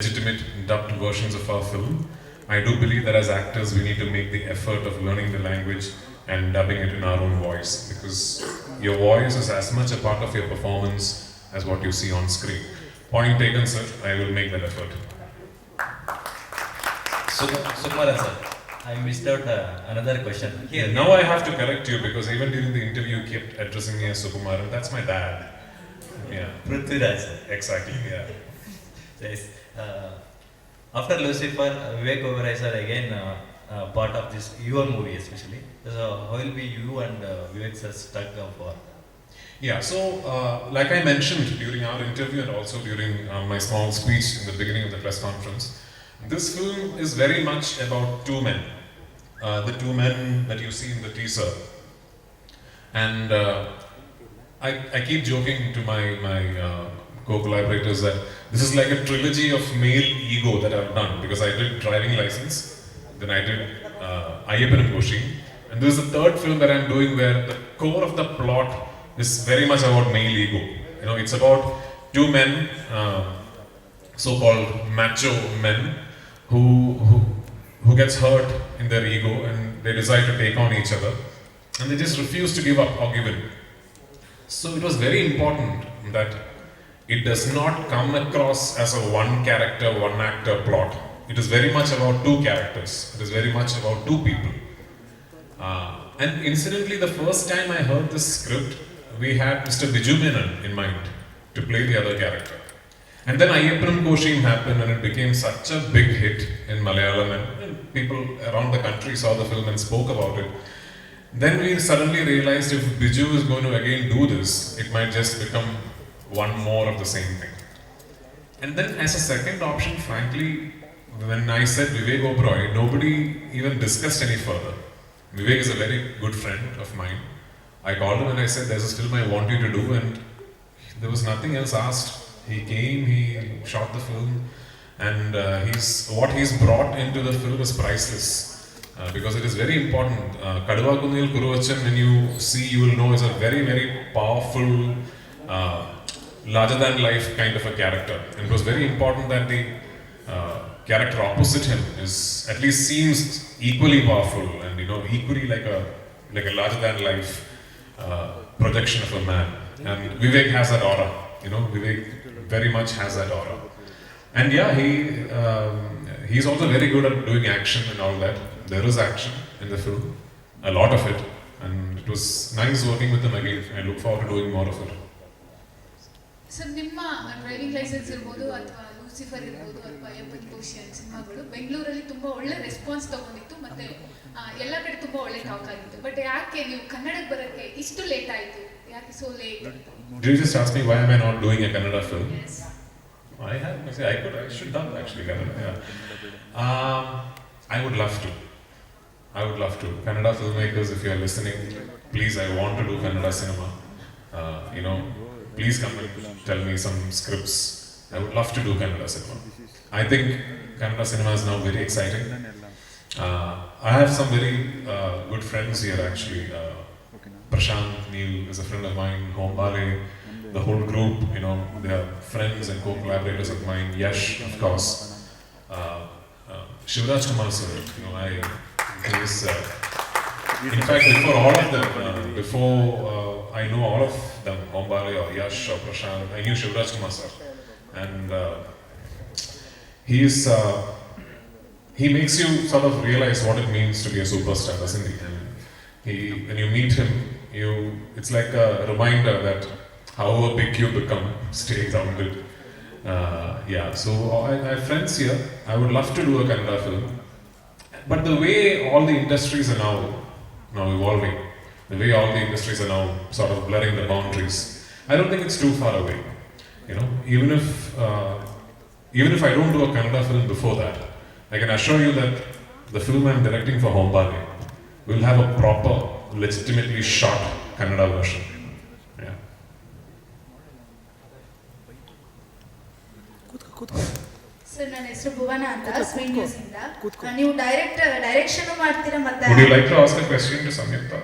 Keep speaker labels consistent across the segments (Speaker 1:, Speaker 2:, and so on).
Speaker 1: legitimate dubbed versions of our film. I do believe that as actors we need to make the effort of learning the language and dubbing it in our own voice, because your voice is as much a part of your performance as what you see on screen. Point taken, sir. I will make that effort.
Speaker 2: Sukumaran sir, I missed out another question.
Speaker 1: Here, now I have to correct you because even during the interview you kept addressing me as Sukumaran. That's my dad. Yeah.
Speaker 2: Prithviraj sir.
Speaker 1: Exactly, yeah.
Speaker 2: Yes. After Lucifer, Vijay Karnataka sir again part of this your movie especially. So how will be you and Vivek sir stuck for?
Speaker 1: Yeah, so like I mentioned during our interview and also during my small speech in the beginning of the press conference, this film is very much about two men. The two men that you see in the teaser. And I keep joking to my co-collaborators that this is like a trilogy of male ego that I've done, because I did Driving License, then I did Ayyappan and Koshi, and this is the third film that I'm doing where the core of the plot is very much about male ego. You know, it's about two men, so-called macho men, who gets hurt in their ego and they decide to take on each other, and they just refuse to give up or give in. So it was very important that it does not come across as a one character, one actor plot. It is very much about two characters. It is very much about two people. And incidentally, the first time I heard this script, we had Mr. Vijay Karnataka in mind to play the other character. And then Ayyappan and Koshi happened and it became such a big hit in Malayalam, and people around the country saw the film and spoke about it. Then we suddenly realized if Biju is going to again do this, it might just become one more of the same thing. And then as a second option, frankly, when I said Vivek Oberoi, nobody even discussed any further. Vivek is a very good friend of mine. I called him and I said, there's a film I want you to do, and there was nothing else asked. He came, he shot the film, and what he's brought into the film is priceless. Because it is very important. Kaduva Kunil Kuruvachan, when you see, you will know is a very, very powerful, larger than life kind of a character. And it was very important that the character opposite him is at least seems equally powerful and equally like a larger than life projection of a man. And Vivek has that aura. Vivek very much has that aura. And yeah, he's also very good at doing action and all that. There is action in the film, a lot of it, and it was nice working with him again. I look forward to doing more of it.
Speaker 3: Sir, ನಿಮ್ಮ driving licence ಇರ್ಬೋದು ಅಥವಾ Lucifer ಇರ್ಬೋದು ಅಥವಾ ಅಯ್ಯಪ್ಪನ್ ಕೋಶಿ ಸಿನಿಮಾಗಳು ಬೆಂಗಳೂರಲ್ಲಿ ತುಂಬಾ ಒಳ್ಳೆ response ತಗೊಂಡಿತ್ತು, ಮತ್ತೆ ಎಲ್ಲ ಕಡೆ ತುಂಬಾ ಒಳ್ಳೆ ಟಾಕ್ ಆಗಿತ್ತು. ಬಟ್ ಯಾಕೆ ನೀವು ಕನ್ನಡಕ್ಕೆ ಬರೋಕ್ಕೆ ಇಷ್ಟು ಲೇಟ್ ಆಯಿತು? ಯಾಕೆ so late?
Speaker 1: Do you just ask me why am I not doing a Kannada film? Yes. I should done actually Kannada. Yeah. I would love to. Kannada filmmakers, if you are listening, please, I want to do Kannada cinema. Please come and tell me some scripts. I would love to do Kannada cinema. I think Kannada cinema is now very exciting. I have some very good friends here actually. Prashanth, Neel is a friend of mine. Hombale, the whole group, they are friends and co-collaborators of mine. Yash, of course. Shivraj Kumar sir, in fact, before all of them, I know all of them, Hombale or Yash or Prashant, I knew Shivraj Kumar sir. And he makes you sort of realize what it means to be a superstar, doesn't he? And when you meet him, it's like a reminder that however big you become, stay grounded. So I have friends here. I would love to do a Kannada film. But the way all the industries are now evolving, the way all the industries are now sort of blurring the boundaries, I don't think it's too far away. Even if I don't do a Kannada film before that, I can assure you that the film I'm directing for Hombale will have a proper, legitimately shot Kannada version. Yeah.
Speaker 4: Sir, ನನ್ನ ಹೆಸರು ಭುವನ ಅಂತ, swing news ಇಂದ. ನೀವು direction ಮಾಡ್ತೀರಾ ಮತ್ತೆ?
Speaker 1: Would you like to ask a question to Samyukta?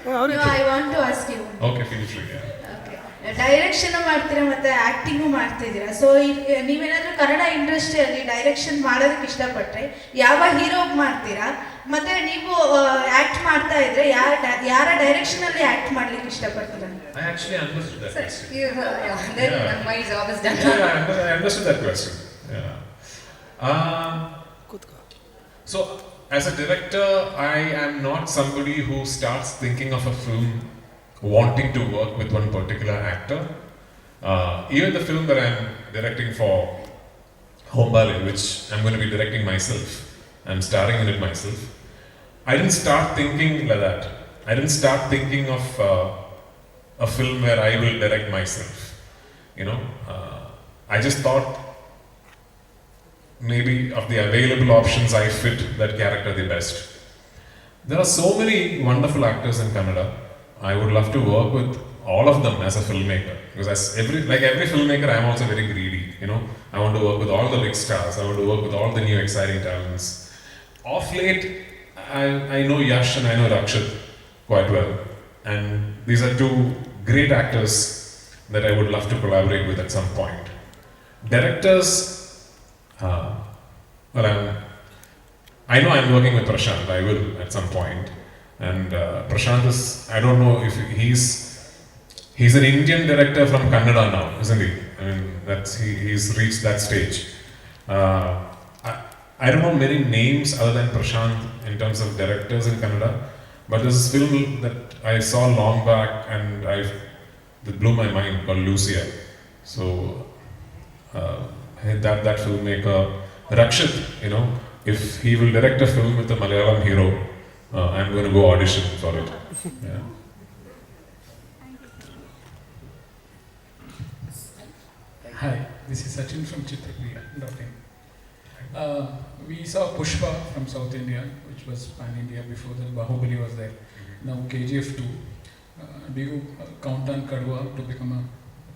Speaker 4: No, I want to ask you.
Speaker 1: Okay, finish it. Yeah.
Speaker 4: Okay. Direction ಮಾಡ್ತೀರಾ ಮತ್ತೆ acting ಮಾಡ್ತಾ ಇದ್ದೀರಾ. ಸೊ ನೀವೇನಾದ್ರೂ ಕನ್ನಡ ಇಂಡಸ್ಟ್ರಿಯಲ್ಲಿ ಡೈರೆಕ್ಷನ್ ಮಾಡೋದಕ್ಕೆ ಇಷ್ಟಪಟ್ಟರೆ ಯಾವ ಹೀರೋಗೆ ಮಾಡ್ತೀರಾ, ಮತ್ತೆ ನೀವು ಆಕ್ಟ್ ಮಾಡ್ತಾ ಇದ್ರೆ ಯಾರ ಡೈರೆಕ್ಷನ್ ಅಲ್ಲಿ ಆಕ್ಟ್ ಮಾಡ್ಲಿಕ್ಕೆ ಇಷ್ಟಪಡ್ತೀರಾ?
Speaker 1: I actually understood that question.
Speaker 3: Then my job is done.
Speaker 1: I understood that question. So, as a director, I am not somebody who starts thinking of a film wanting to work with one particular actor. Even the film that I'm directing for Hombale, which I'm going to be directing myself, I'm starring in it myself. I didn't start thinking like that. I didn't start thinking of a film where I will direct myself. I just thought maybe of the available options I fit that character the best. There are so many wonderful actors in Kannada. I would love to work with all of them as a filmmaker, because as every filmmaker, I am also very greedy. I want to work with all the big stars. I want to work with all the new exciting talents. Of late, I know Yash and I know Rakshit quite well, and these are two great actors that I would love to collaborate with at some point. Directors, I know I'm working with Prashanth. I will at some point. And Prashanth is, I don't know if he's an Indian director from Kannada now, isn't he? I mean, he's reached that stage. I don't know many names other than Prashanth in terms of directors in Kannada, but there's this film that I saw long back and that blew my mind, called Lucia. So that filmmaker, Rakshit, if he will direct a film with a Malayalam hero, I'm going to go audition for it. Yeah.
Speaker 5: Hi, this is Sachin from Chitrapriya.in. We saw Pushpa from South India, which was pan-India. Before that, Bahubali was there. Now KGF 2. Do you count on Kadwa to become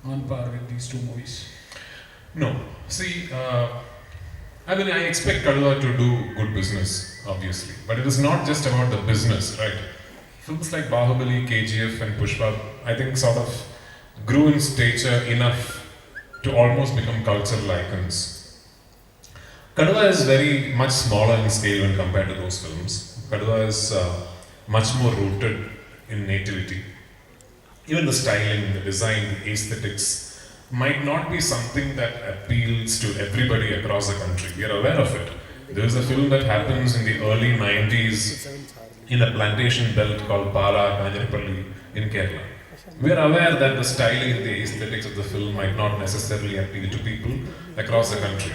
Speaker 5: on par with these two movies?
Speaker 1: No. See, I expect Kadwa to do good business, obviously. But it is not just about the business, right? Films like Bahubali, KGF and Pushpa, I think sort of grew in stature enough to almost become cultural icons. Kadwa is very much smaller in scale when compared to those films. Kadwa is much more rooted in nativity. Even the styling, the design, the aesthetics might not be something that appeals to everybody across the country. We are aware of it. There is a film that happens in the early 90s in a plantation belt called Pala, Kanjaripalli in Kerala. We are aware that the styling, the aesthetics of the film might not necessarily appeal to people across the country.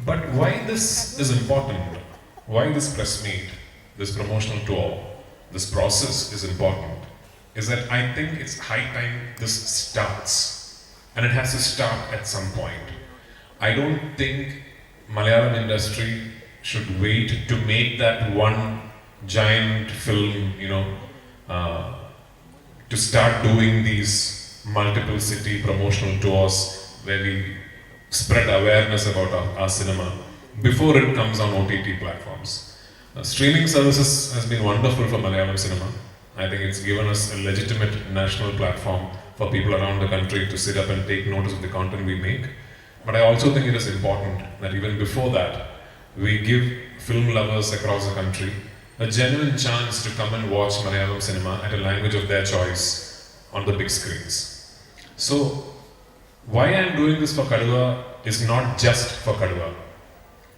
Speaker 1: But why this is important, why this press meet, this promotional tour, this process is important, is that I think it's high time this starts. And it has to start at some point. I don't think Malayalam industry should wait to make that one giant film, to start doing these multiple city promotional tours where we spread awareness about our cinema before it comes on OTT platforms. Streaming services has been wonderful for Malayalam cinema. I think it's given us a legitimate national platform for people around the country to sit up and take notice of the content we make. But I also think it is important that even before that, we give film lovers across the country a genuine chance to come and watch Malayalam cinema at a language of their choice on the big screens. So, why I'm doing this for Kadwa is not just for Kadwa.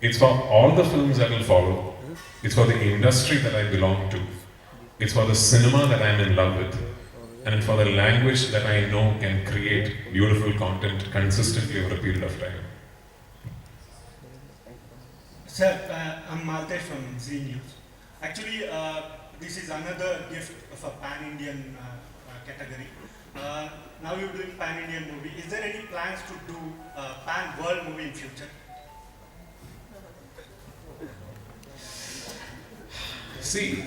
Speaker 1: It's for all the films that will follow. It's for the industry that I belong to. It's for the cinema that I'm in love with. And for the language that I know can create beautiful content consistently over a period of time.
Speaker 6: Sir, I'm Maltesh from Z News. Actually, this is another gift of a pan-Indian category. Now you're doing pan-Indian movie. Is there any plans to do pan-world movie in future?
Speaker 1: See,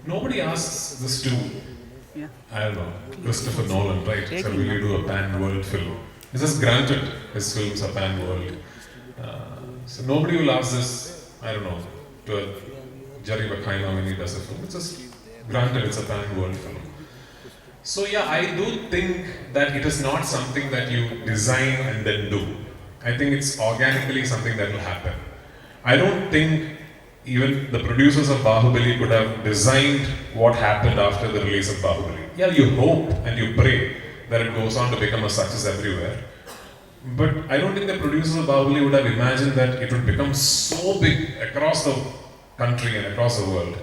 Speaker 1: nobody asks this to, I don't know, Christopher Nolan, right? So will you do a pan-world film? It's just granted his films are pan-world. So nobody will ask this, I don't know, to Jerry Bruckheimer when he does a film. It's just Granted, it's a pan-world film. So yeah, I do think that it is not something that you design and then do. I think it's organically something that will happen. I don't think even the producers of Bahubali could have designed what happened after the release of Bahubali. Yeah, you hope and you pray that it goes on to become a success everywhere. But I don't think the producers of Bahubali would have imagined that it would become so big across the country and across the world.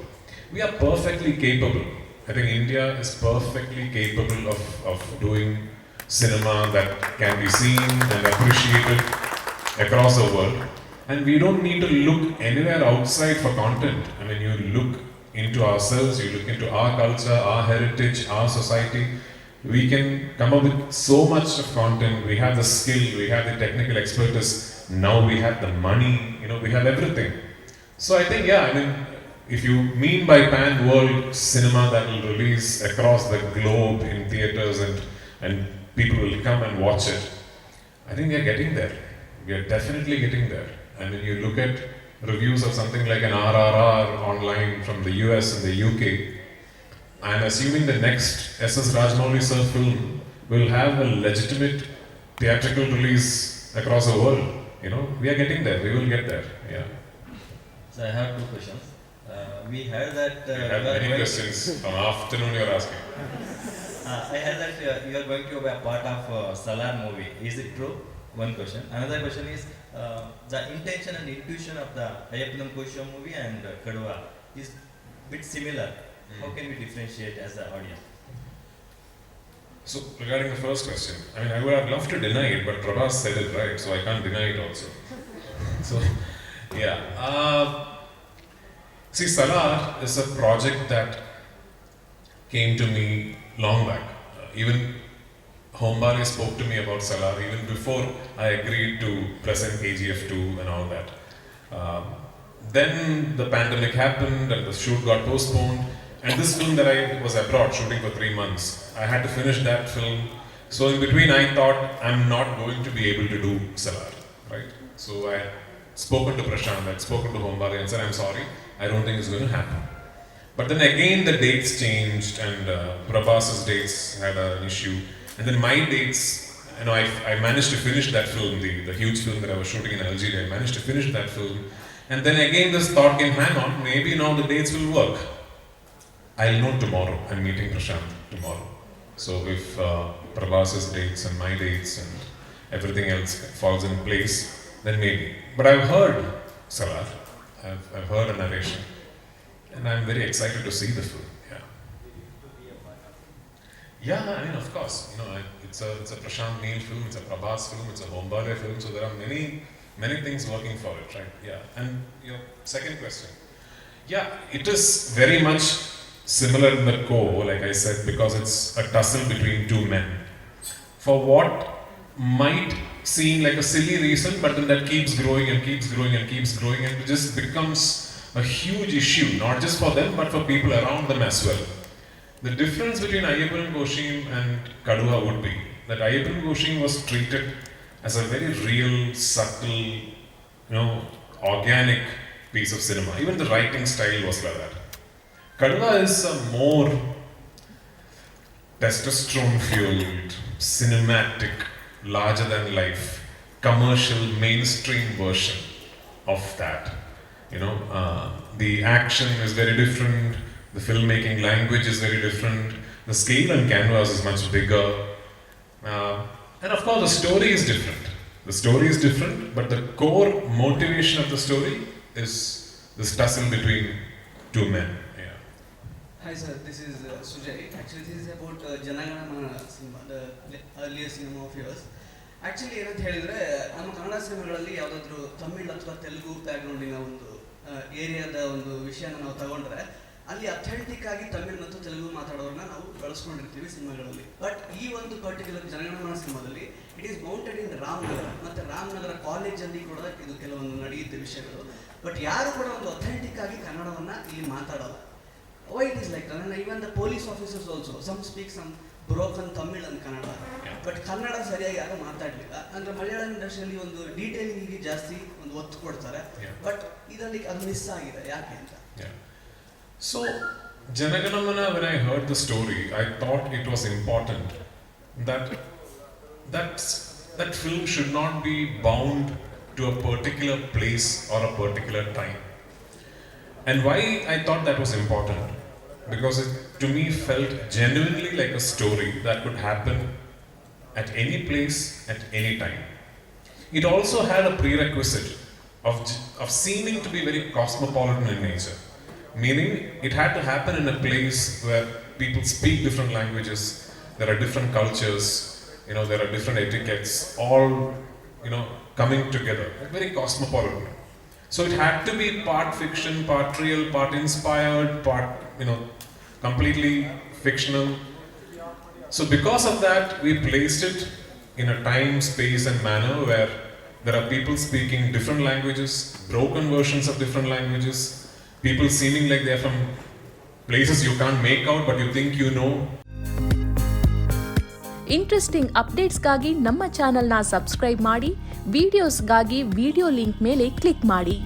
Speaker 1: We are perfectly capable. I think India is perfectly capable of doing cinema that can be seen and appreciated across the world. And we don't need to look anywhere outside for content. I mean, you look into ourselves, you look into our culture, our heritage, our society. We can come up with so much of content. We have the skill, we have the technical expertise. Now we have the money, we have everything. So I think, yeah, I mean, if you mean by pan-world cinema that will release across the globe in theaters and people will come and watch it, I think we are getting there. We are definitely getting there. I mean, you look at reviews of something like an RRR online from the US and the UK, I'm assuming the next SS Rajamouli sir film will have a legitimate theatrical release across the world. We are getting there. We will get there. Yeah.
Speaker 2: So I have 2 questions. We heard that...
Speaker 1: you have many questions from afternoon you're asking.
Speaker 2: I heard that you are going to be a part of Salaar movie. Is it true? One question. Another question is the intention and intuition of the Ayappanam Kosham movie and Kadwa is a bit similar. How can we differentiate as the audience?
Speaker 1: So regarding the first question, I mean, I would have loved to deny it, but Prabhas said it right, so I can't deny it also. So, yeah. See, Salaar is a project that came to me long back. Even Hombale spoke to me about Salaar even before I agreed to present KGF 2 and all that. Then the pandemic happened and the shoot got postponed. And this film that I was abroad shooting for 3 months, I had to finish that film. So in between I thought I'm not going to be able to do Salaar, right? So I had spoken to Prashanth, I had spoken to Hombale and said, I'm sorry, I don't think it's going to happen. But then again the dates changed and Prabhas's dates had an issue. And then my dates, I managed to finish that film, the huge film that I was shooting in Algeria, I managed to finish that film. And then again this thought came, hang on, maybe now the dates will work. I'll know tomorrow. I'm meeting Prashanth tomorrow. So if Prabhas's dates and my dates and everything else falls in place, then maybe. But I've heard Salaar. I've heard a narration. And I'm very excited to see the film. Yeah, I mean, of course. It's a Prashanth Neel film, it's a Prabhas film, it's a Hombale film. So there are many things working for it, right? Yeah. And your second question. Yeah, it is very much similar in the core, like I said, because it's a tussle between 2 men. For what might seem like a silly reason, but then that keeps growing and keeps growing and keeps growing, and it just becomes a huge issue, not just for them, but for people around them as well. The difference between Ayappanam Koshim and Kadua would be that Ayappanam Koshim was treated as a very real, subtle, organic piece of cinema. Even the writing style was like that. Kadwa is a more testosterone-fueled, cinematic, larger-than-life, commercial, mainstream version of that. The action is very different, the filmmaking language is very different, the scale and canvas is much bigger, and of course the story is different. The story is different, but the core motivation of the story is this tussle between 2 men.
Speaker 7: Hi sir, this is Sujay. Actually, this is about Janagana Mana cinema, the earlier cinema of yours. Actually, ಏನಂತ ಹೇಳಿದ್ರೆ ನಮ್ಮ ಕನ್ನಡ ಸಿನಿಮಾಗಳಲ್ಲಿ ಯಾವುದಾದ್ರೂ ತಮಿಳ್ ಅಥವಾ ತೆಲುಗು ಬ್ಯಾಕ್ಗ್ರೌಂಡಿನ ಒಂದು ಏರಿಯಾದ ಒಂದು ವಿಷಯನ ನಾವು ತಗೊಂಡ್ರೆ ಅಲ್ಲಿ ಅಥೆಂಟಿಕ್ ಆಗಿ ತಮಿಳ್ ಮತ್ತು ತೆಲುಗು ಮಾತಾಡೋರನ್ನ ನಾವು ಬಳಸ್ಕೊಂಡಿರ್ತೀವಿ ಸಿನಿಮಾಗಳಲ್ಲಿ. ಬಟ್ ಈ ಒಂದು ಪರ್ಟಿಕ್ಯುಲರ್ ಜನಗಣಮನ ಸಿನಿಮಾದಲ್ಲಿ ಇಟ್ ಈಸ್ ಮೌಂಟೆಡ್ ಇನ್ ರಾಮನಗರ, ಮತ್ತು ರಾಮನಗರ ಕಾಲೇಜಲ್ಲಿ ಕೂಡ ಇದು ಕೆಲವೊಂದು ನಡೆಯುತ್ತೆ ವಿಷಯಗಳು. ಬಟ್ ಯಾರು ಕೂಡ ಒಂದು ಅಥೆಂಟಿಕ್ ಆಗಿ ಕನ್ನಡವನ್ನ ಇಲ್ಲಿ ಮಾತಾಡೋಲ್ಲ. Why it is like that? And even the police officers also, some speak some broken Tamil and Kannada, but Kannada ಸರಿಯಾಗಿ ಯಾರು ಮಾತಾಡಲಿಲ್ಲ. ಅಂದ್ರೆ ಮಲಯಾಳಂ ಇಂಡಸ್ಟ್ರಿಯಲ್ಲಿ ಒಂದು ಡೀಟೇಲಿಂಗಿಗೆ ಜಾಸ್ತಿ ಒಂದು ಒತ್ತು ಕೊಡ್ತಾರೆ, ಬಟ್ ಇದರಲ್ಲಿ ಅದು ಮಿಸ್ ಆಗಿದೆ, ಯಾಕೆ ಅಂತ.
Speaker 1: So Janaganamana, when I heard the story, I thought it was important that film should not be bound to a particular place or a particular time. And why I thought that was important? Because it to me felt genuinely like a story that could happen at any place, at any time. It also had a prerequisite of seeming to be very cosmopolitan in nature. Meaning, it had to happen in a place where people speak different languages, there are different cultures, there are different etiquettes, all, coming together. Very cosmopolitan. So it had to be part fiction, part real, part inspired, part, completely fictional. So because of that, we placed it in a time, space and manner where there are people speaking different languages, broken versions of different languages, people seeming like they're from places you can't make out but you think you know.
Speaker 8: Interesting ಅಪ್ಡೇಟ್ಸ್ಗಾಗಿ ನಮ್ಮ ಚಾನೆಲ್ನ subscribe ಮಾಡಿ, ವಿಡಿಯೋಸ್ಗಾಗಿ video link ಮೇಲೆ click ಮಾಡಿ.